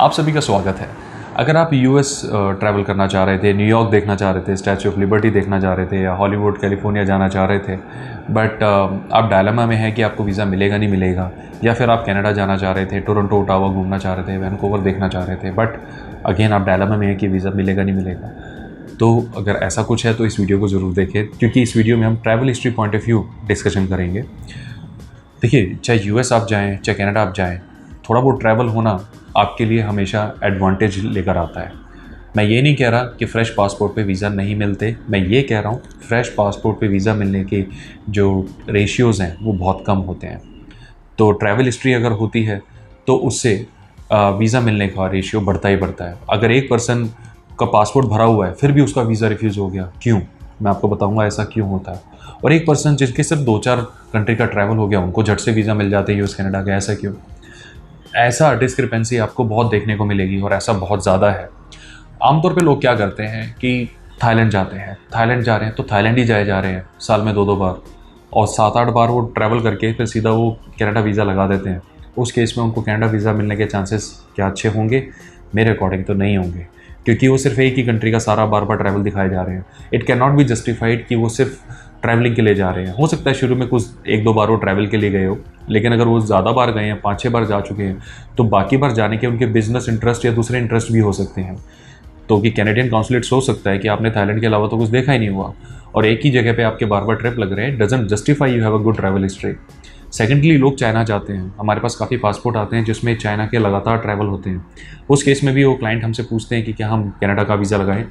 आप सभी का स्वागत है। अगर आप यूएस ट्रैवल करना चाह रहे थे, न्यूयॉर्क देखना चाह रहे थे, स्टैचू ऑफ लिबर्टी देखना चाह रहे थे या हॉलीवुड कैलिफोर्निया जाना चाह रहे थे, बट आप डायलेमा में हैं कि आपको वीज़ा मिलेगा नहीं मिलेगा, या फिर आप कनाडा जाना चाह रहे थे, टोरंटो ओटावा घूमना चाह रहे थे, वैनकूवर देखना चाह रहे थे, बट अगेन आप डायलेमा में हैं कि वीज़ा मिलेगा नहीं मिलेगा। तो अगर ऐसा कुछ है तो इस वीडियो को ज़रूर देखें, क्योंकि इस वीडियो में हम travel history point of view discussion करेंगे। देखिए, चाहे यूएस आप जाएँ चाहे कनाडा आप जाएँ, थोड़ा बहुत ट्रैवल होना आपके लिए हमेशा एडवांटेज लेकर आता है। मैं ये नहीं कह रहा कि फ़्रेश पासपोर्ट पे वीज़ा नहीं मिलते, मैं ये कह रहा हूँ फ़्रेश पासपोर्ट पे वीज़ा मिलने के जो रेशियोज़ हैं वो बहुत कम होते हैं। तो ट्रैवल हिस्ट्री अगर होती है तो उससे वीज़ा मिलने का रेशियो बढ़ता ही बढ़ता है। अगर एक पर्सन का पासपोर्ट भरा हुआ है फिर भी उसका वीज़ा रिफ्यूज़ हो गया, क्यों? मैं आपको बताऊंगा ऐसा क्यों होता है। और एक पर्सन जिसके सिर्फ 2-4 कंट्री का ट्रैवल हो गया, उनको झट से वीज़ा मिल जाते हैं यूएस कनाडा का, ऐसा क्यों? ऐसा डिस्क्रिपेंसी आपको बहुत देखने को मिलेगी और ऐसा बहुत ज़्यादा है। आमतौर पे लोग क्या करते हैं कि थाईलैंड जाते हैं, थाईलैंड जा रहे हैं तो थाईलैंड ही जाए जा रहे हैं साल में 2-2 बार, और 7-8 बार वो ट्रैवल करके फिर सीधा वो कनाडा वीज़ा लगा देते हैं। उस केस में उनको कनाडा वीज़ा मिलने के चांसेस क्या अच्छे होंगे? मेरे अकॉर्डिंग तो नहीं होंगे, क्योंकि वो सिर्फ एक ही कंट्री का सारा बार बार ट्रैवल दिखाए जा रहे हैं। It can not be justified कि वो सिर्फ ट्रैवलिंग के लिए जा रहे हैं। हो सकता है शुरू में कुछ 1-2 बार वो ट्रैवल के लिए गए हो, लेकिन अगर वो ज़्यादा बार गए हैं, 5-6 बार जा चुके हैं, तो बाकी बार जाने के उनके बिजनेस इंटरेस्ट या दूसरे इंटरेस्ट भी हो सकते हैं। तो कि कैनेडियन कॉन्सुलेट सोच सकता है कि आपने थाईलैंड के अलावा तो कुछ देखा ही नहीं हुआ और एक ही जगह पे आपके बार बार ट्रिप लग रहे हैं, doesn't justify you have a good travel history. Secondly, लोग चाइना जाते हैं, हमारे पास काफ़ी पासपोर्ट आते हैं जिसमें चाइना के लगातार ट्रैवल होते हैं। उस केस में भी वो क्लाइंट हमसे पूछते हैं कि क्या हम कनाडा का वीज़ा लगाएं,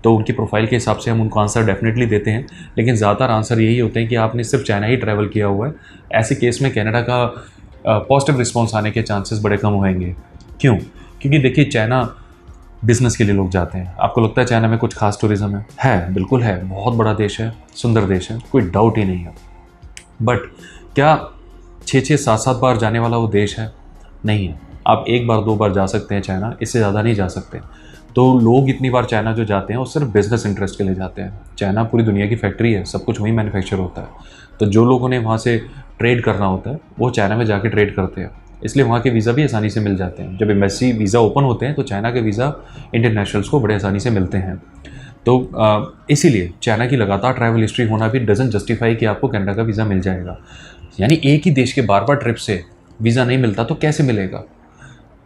तो उनकी प्रोफाइल के हिसाब से हम उनको आंसर डेफिनेटली देते हैं, लेकिन ज़्यादातर आंसर यही होते हैं कि आपने सिर्फ चाइना ही ट्रैवल किया हुआ है। ऐसे केस में कनाडा का पॉजिटिव रिस्पॉन्स आने के चांसेस बड़े कम होंगे। क्यों? क्योंकि देखिए, चाइना बिज़नेस के लिए लोग जाते हैं। आपको लगता है चाइना में कुछ खास टूरिज़्म है? बिल्कुल है, बहुत बड़ा देश है, सुंदर देश है, कोई डाउट ही नहीं है। बट क्या 6-6, 7-7 बार जाने वाला वो देश है? नहीं है। आप 1 बार 2 बार जा सकते हैं चाइना, इससे ज़्यादा नहीं जा सकते। तो लोग इतनी बार चाइना जो जाते हैं वो सिर्फ बिज़नेस इंटरेस्ट के लिए जाते हैं। चाइना पूरी दुनिया की फैक्ट्री है, सब कुछ वहीं मैन्युफैक्चर होता है। तो जो लोगों ने वहाँ से ट्रेड करना होता है वो चाइना में जाके ट्रेड करते हैं, इसलिए वहाँ के वीज़ा भी आसानी से मिल जाते हैं। जब एम्बेसी वीज़ा ओपन होते हैं तो चाइना के वीज़ा इंडियन नेशनल्स को बड़े आसानी से मिलते हैं। तो इसीलिए चाइना की लगातार ट्रैवल हिस्ट्री होना भी डजंट जस्टिफाई कि आपको कनाडा का वीज़ा मिल जाएगा। यानी एक ही देश के बार बार ट्रिप से वीज़ा नहीं मिलता तो कैसे मिलेगा?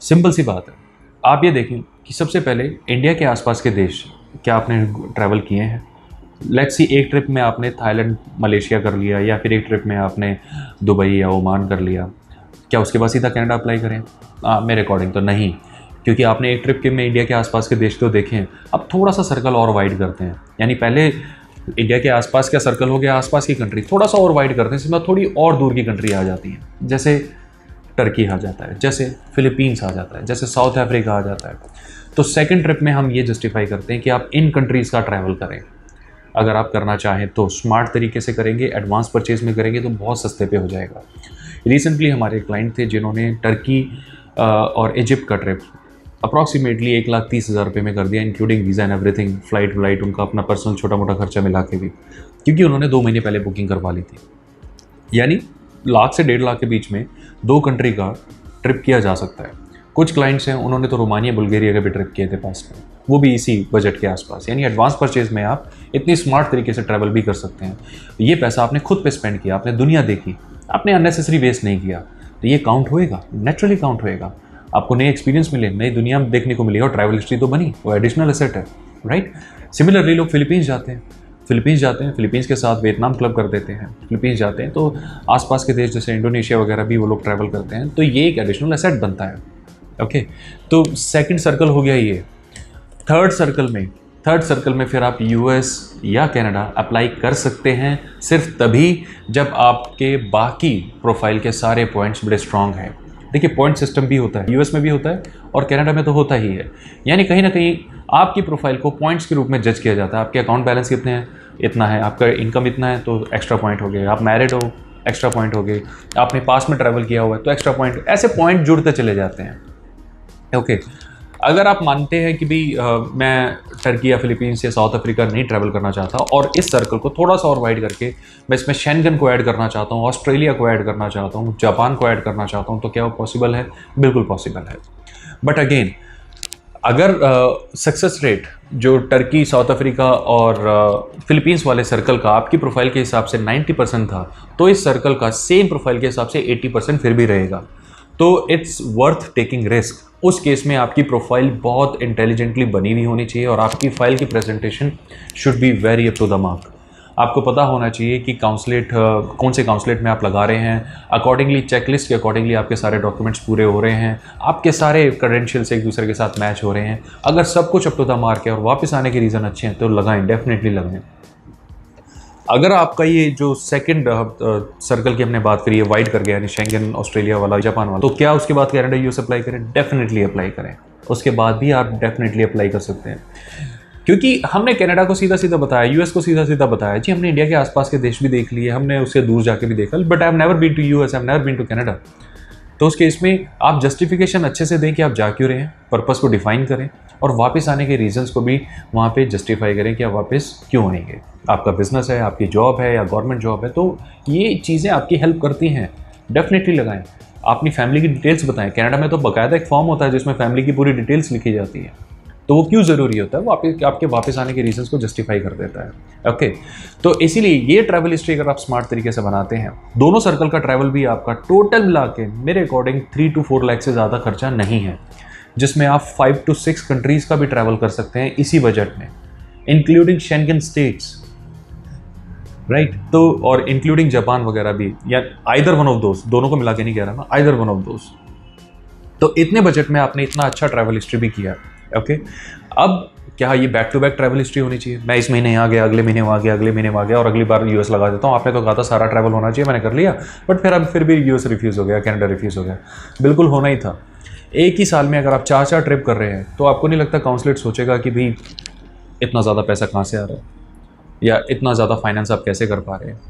सिंपल सी बात है। आप ये देखें कि सबसे पहले इंडिया के आसपास के देश क्या आपने ट्रैवल किए हैं? लेट्स सी, एक ट्रिप में आपने थाईलैंड मलेशिया कर लिया, या फिर एक ट्रिप में आपने दुबई या ओमान कर लिया, क्या उसके बाद सीधा कनाडा अप्लाई करें? मेरे अकॉर्डिंग तो नहीं, क्योंकि आपने एक ट्रिप के में इंडिया के आसपास के देश तो देखें। अब थोड़ा सा सर्कल और वाइड करते हैं, यानी पहले इंडिया के आसपास का सर्कल हो गया, आसपास की कंट्री थोड़ा सा और वाइड करते हैं, इसमें थोड़ी और दूर की कंट्री आ जाती है, जैसे टर्की आ जाता है, जैसे फिलीपींस आ जाता है, जैसे साउथ अफ्रीका आ जाता है। तो सेकंड ट्रिप में हम ये जस्टिफाई करते हैं कि आप इन कंट्रीज़ का ट्रैवल करें। अगर आप करना चाहें तो स्मार्ट तरीके से करेंगे, एडवांस परचेज में करेंगे तो बहुत सस्ते पे हो जाएगा। रिसेंटली हमारे क्लाइंट थे जिन्होंने टर्की और इजिप्ट का ट्रिप अप्रॉक्सीमेटली 1,30,000 रुपये में कर दिया, including visa and everything, flight उनका अपना पर्सनल छोटा मोटा खर्चा मिला के भी, क्योंकि उन्होंने 2 महीने पहले बुकिंग करवा ली थी। यानी लाख से 1.5 लाख के बीच में 2 कंट्री का ट्रिप किया जा सकता है। कुछ क्लाइंट्स हैं उन्होंने तो रोमानिया बुल्गारिया के भी ट्रिप किए थे पास में, वो भी इसी बजट के आसपास। यानी एडवांस परचेज में आप इतनी स्मार्ट तरीके से ट्रैवल भी कर सकते हैं। ये पैसा आपने खुद पे स्पेंड किया, आपने दुनिया देखी, आपने अननेसेसरी वेस्ट नहीं किया, तो ये काउंट होएगा, नेचुरली काउंट होएगा। आपको नए एक्सपीरियंस मिले, नई दुनिया देखने को मिली और ट्रैवल हिस्ट्री तो बनी, वो एडिशनल एसेट है, राइट? सिमिलरली लोग फिलीपींस जाते हैं, फिलीपींस के साथ वियतनाम क्लब कर देते हैं, फिलीपींस जाते हैं तो आसपास के देश जैसे इंडोनेशिया वगैरह भी वो लोग ट्रैवल करते हैं, तो ये एक एडिशनल एसेट बनता है। ओके, तो सेकंड सर्कल हो गया ये। थर्ड सर्कल में फिर आप यूएस या कनाडा अप्लाई कर सकते हैं सिर्फ तभी जब आपके बाकी प्रोफाइल के सारे पॉइंट्स बड़े स्ट्रांग हैं। देखिए, पॉइंट सिस्टम भी होता है, यूएस में भी होता है और कनाडा में तो होता ही है। यानी कहीं ना कहीं आपकी प्रोफाइल को पॉइंट्स के रूप में जज किया जाता है। आपके अकाउंट बैलेंस कितने हैं, इतना है, आपका इनकम इतना है तो एक्स्ट्रा पॉइंट हो गए, आप मैरिड हो एक्स्ट्रा पॉइंट हो गए, आपने पास में ट्रैवल किया हुआ है तो एक्स्ट्रा पॉइंट, ऐसे पॉइंट जुड़ते चले जाते हैं। ओके, अगर आप मानते हैं कि भाई मैं टर्की या फिलीपींस या साउथ अफ्रीका नहीं ट्रैवल करना चाहता और इस सर्कल को थोड़ा सा और वाइड करके मैं इसमें शेंगन को ऐड करना चाहता हूँ, ऑस्ट्रेलिया को ऐड करना चाहता हूँ, जापान को ऐड करना चाहता हूँ, तो क्या वो पॉसिबल है? बिल्कुल पॉसिबल है। बट अगेन, अगर सक्सेस रेट जो टर्की, साउथ अफ्रीका और फिलीपींस वाले सर्कल का आपकी प्रोफाइल के हिसाब से 90% था, तो इस सर्कल का सेम प्रोफाइल के हिसाब से 80% फिर भी रहेगा। तो इट्स वर्थ टेकिंग रिस्क। उस केस में आपकी प्रोफाइल बहुत इंटेलिजेंटली बनी हुई होनी चाहिए और आपकी फाइल की presentation should be very up to the mark. आपको पता होना चाहिए कि काउंसलेट कौन से काउंसलेट में आप लगा रहे हैं, अकॉर्डिंगली चेकलिस्ट के अकॉर्डिंगली आपके सारे डॉक्यूमेंट्स पूरे हो रहे हैं, आपके सारे क्रेडेंशियल्स एक दूसरे के साथ मैच हो रहे हैं। अगर सब कुछ अप टू द मार्क है और वापस आने के रीज़न अच्छे हैं तो लगाएं, डेफिनेटली लगाएं। अगर आपका ये जो सेकंड सर्कल की हमने बात करी है वाइड कर गया, यानी शेंगन, ऑस्ट्रेलिया वाला, जापान वाला, तो क्या उसके बाद कनाडा, यूएस अप्लाई करें? डेफिनेटली अप्लाई करें। उसके बाद भी आप डेफिनेटली अप्लाई कर सकते हैं, क्योंकि हमने कनाडा को सीधा सीधा बताया, यूएस को सीधा सीधा बताया जी, हमने इंडिया के आसपास के देश भी देख लिए, हमने उससे दूर जाके भी देखा, but I have never been to US, I have never been to Canada. तो उस केस में आप जस्टिफिकेशन अच्छे से दें कि आप जा क्यों रहे हैं, पर्पस को डिफाइन करें और वापस आने के रीजंस को भी वहाँ पे जस्टिफाई करें कि आप वापस क्यों आएंगे। आपका बिजनेस है, आपकी जॉब है या गवर्नमेंट जॉब है, तो ये चीज़ें आपकी हेल्प करती हैं। डेफिनेटली लगाएं। अपनी फैमिली की डिटेल्स बताएं। कनाडा में तो बाकायदा एक फॉर्म होता है जिसमें फैमिली की पूरी डिटेल्स लिखी जाती है, तो वो क्यों ज़रूरी होता है? वो आपके वापस आने के रीजंस को जस्टिफाई कर देता है। ओके, तो इसीलिए ये ट्रैवल हिस्ट्री अगर आप स्मार्ट तरीके से बनाते हैं, दोनों सर्कल का ट्रैवल भी आपका टोटल मिला के मेरे अकॉर्डिंग 3 to 4 लाख से ज़्यादा खर्चा नहीं है, जिसमें आप 5 to 6 कंट्रीज़ का भी ट्रैवल कर सकते हैं इसी बजट में, इंक्लूडिंग शेंगन स्टेट्स, राइट। तो और इंक्लूडिंग जापान वगैरह भी, या आइदर वन ऑफ दोस्त, दोनों को मिला के नहीं कह रहा मैं, आइदर वन ऑफ दोस्त। तो इतने बजट में आपने इतना अच्छा ट्रैवल हिस्ट्री भी किया। ओके, अब क्या ये back to back travel history होनी चाहिए? मैं इस महीने यहाँ गया, अगले महीने वहाँ गया, अगले महीने वहाँ गया और अगली बार यूएस लगा देता हूँ। आपने तो कहा था सारा ट्रैवल होना चाहिए, मैंने कर लिया, बट फिर भी यूएस रिफ्यूज़ हो गया, कनाडा रिफ्यूज़ हो गया। बिल्कुल होना ही था। एक ही साल में अगर आप 4 ट्रिप कर रहे हैं तो आपको नहीं लगता काउंसलेट सोचेगा कि भाई इतना ज़्यादा पैसा कहाँ से आ रहा है या इतना ज़्यादा फाइनेंस आप कैसे कर पा रहे हैं?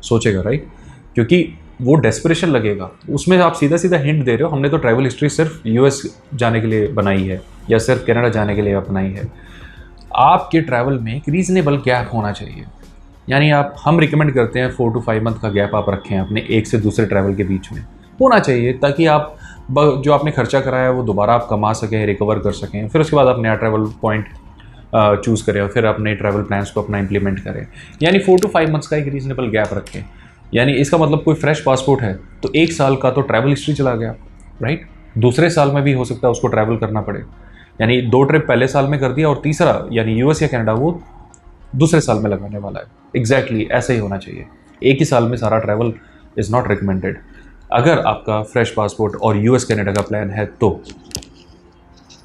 सोचेगा, राइट? क्योंकि वो डेस्परेशन लगेगा। उसमें आप सीधा सीधा हिंट दे रहे हो, हमने तो ट्रैवल हिस्ट्री सिर्फ यूएस जाने के लिए बनाई है या सिर्फ कनाडा जाने के लिए बनाई है। आपके ट्रैवल में एक रीज़नेबल गैप होना चाहिए, यानी हम रिकमेंड करते हैं 4 to 5 मंथ का गैप आप रखें अपने एक से दूसरे ट्रैवल के बीच में होना चाहिए, ताकि आप जो आपने खर्चा कराया है वो दोबारा आप कमा सकें, रिकवर कर सकें। फिर उसके बाद आप नया ट्रैवल पॉइंट चूज़ करें और फिर अपने ट्रैवल प्लान्स को अपना इंप्लीमेंट करें। यानी 4 to 5 मंथ्स का एक रीज़नेबल गैप रखें। यानी इसका मतलब कोई फ्रेश पासपोर्ट है तो 1 साल का तो ट्रैवल हिस्ट्री चला गया, राइट? दूसरे साल में भी हो सकता है उसको ट्रैवल करना पड़े, यानी 2 ट्रिप पहले साल में कर दिया और तीसरा यानी यूएस या कनाडा वो दूसरे साल में लगाने वाला है। एग्जैक्टली ऐसा ही होना चाहिए। एक ही साल में सारा ट्रैवल इज़ नॉट रिकमेंडेड अगर आपका फ्रेश पासपोर्ट और यूएस कनाडा का प्लान है तो।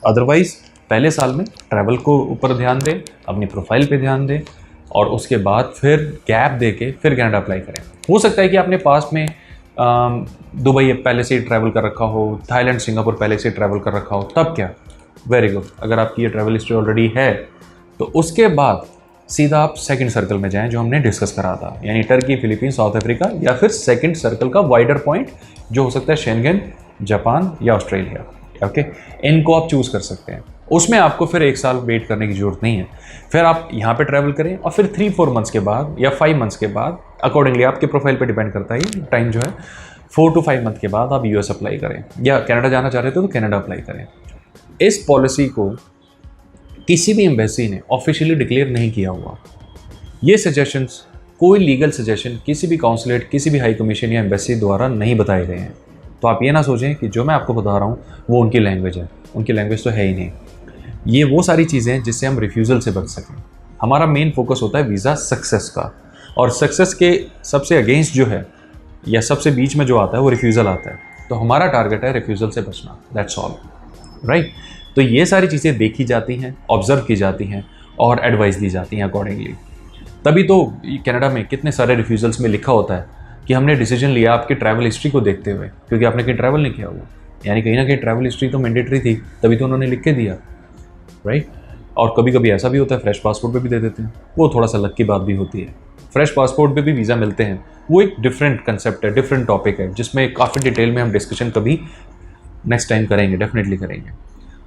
अदरवाइज पहले साल में ट्रैवल को ऊपर ध्यान दें, अपनी प्रोफाइल पे ध्यान दें और उसके बाद फिर गैप दे के फिर कनाडा अप्लाई करें। हो सकता है कि आपने पास में दुबई पहले से ही ट्रैवल कर रखा हो, थाईलैंड, सिंगापुर पहले से ट्रैवल कर रखा हो, तब क्या, वेरी गुड। अगर आपकी ये ट्रैवल हिस्ट्री ऑलरेडी है तो उसके बाद सीधा आप सेकंड सर्कल में जाएं जो हमने डिस्कस करा था, यानी टर्की, फिलीपींस, साउथ अफ्रीका, या फिर सेकंड सर्कल का वाइडर पॉइंट जो हो सकता है शेंगन, जापान या ऑस्ट्रेलिया। ओके, इनको आप चूज़ कर सकते हैं। उसमें आपको फिर 1 साल वेट करने की ज़रूरत नहीं है। फिर आप यहाँ पे ट्रैवल करें और फिर 3-4 मंथ्स के बाद या 5 मंथ्स के बाद, अकॉर्डिंगली आपके प्रोफाइल पे डिपेंड करता है टाइम जो है, 4 to 5 मंथ के बाद आप यूएस अप्लाई करें, या कनाडा जाना चाह रहे थे तो कनाडा अप्लाई करें। इस पॉलिसी को किसी भी एम्बेसी ने ऑफिशियली डिक्लेयर नहीं किया हुआ। ये सजेशंस, कोई लीगल सजेशन किसी भी काउंसलेट, किसी भी हाई कमीशन या एम्बेसी द्वारा नहीं बताए गए हैं। तो आप ये ना सोचें कि जो मैं आपको बता रहा हूँ वो उनकी लैंग्वेज है, उनकी लैंग्वेज तो है ही नहीं। ये वो सारी चीज़ें हैं जिससे हम रिफ्यूज़ल से बच सकें। हमारा मेन फोकस होता है वीज़ा सक्सेस का, और सक्सेस के सबसे अगेंस्ट जो है या सबसे बीच में जो आता है वो रिफ्यूज़ल आता है। तो हमारा टारगेट है रिफ्यूज़ल से बचना, दैट्स ऑल, राइट? तो ये सारी चीज़ें देखी जाती हैं, ऑब्जर्व की जाती हैं और एडवाइस दी जाती हैं अकॉर्डिंगली। तभी तो कनाडा में कितने सारे रिफ्यूज़ल्स में लिखा होता है कि हमने डिसीजन लिया आपकी ट्रैवल हिस्ट्री को देखते हुए, क्योंकि आपने कहीं ट्रैवल नहीं किया हुआ, यानी कहीं ना कहीं ट्रैवल हिस्ट्री तो मैंडेटरी थी, तभी तो उन्होंने लिख के दिया, राइट? और कभी कभी ऐसा भी होता है फ्रेश पासपोर्ट पे भी दे देते हैं, वो थोड़ा सा लक की बात भी होती है। फ्रेश पासपोर्ट पे भी वीज़ा मिलते हैं, वो एक डिफरेंट कंसेप्ट है, डिफरेंट टॉपिक है, जिसमें काफ़ी डिटेल में हम डिस्कशन कभी नेक्स्ट टाइम करेंगे, डेफिनेटली करेंगे।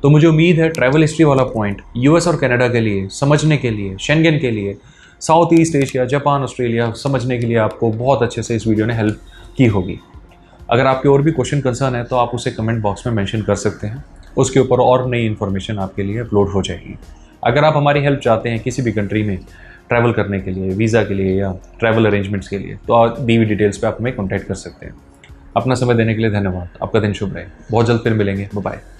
तो मुझे उम्मीद है ट्रैवल हिस्ट्री वाला पॉइंट यूएस और कनाडा के लिए समझने के लिए, शेंगन के लिए, south east Asia, Japan, Australia समझने के लिए आपको बहुत अच्छे से इस वीडियो ने हेल्प की होगी। अगर आपके और भी क्वेश्चन कंसर्न है तो आप उसे कमेंट बॉक्स में मेंशन कर सकते हैं। उसके ऊपर और नई इन्फॉर्मेशन आपके लिए अपलोड हो जाएगी। अगर आप हमारी हेल्प चाहते हैं किसी भी कंट्री में ट्रैवल करने के लिए, वीज़ा के लिए या ट्रैवल अरेंजमेंट्स के लिए, तो आप दी हुई डिटेल्स पे आप हमें कॉन्टैक्ट कर सकते हैं। अपना समय देने के लिए धन्यवाद। आपका दिन शुभ रहे। बहुत जल्द फिर मिलेंगे। बाय।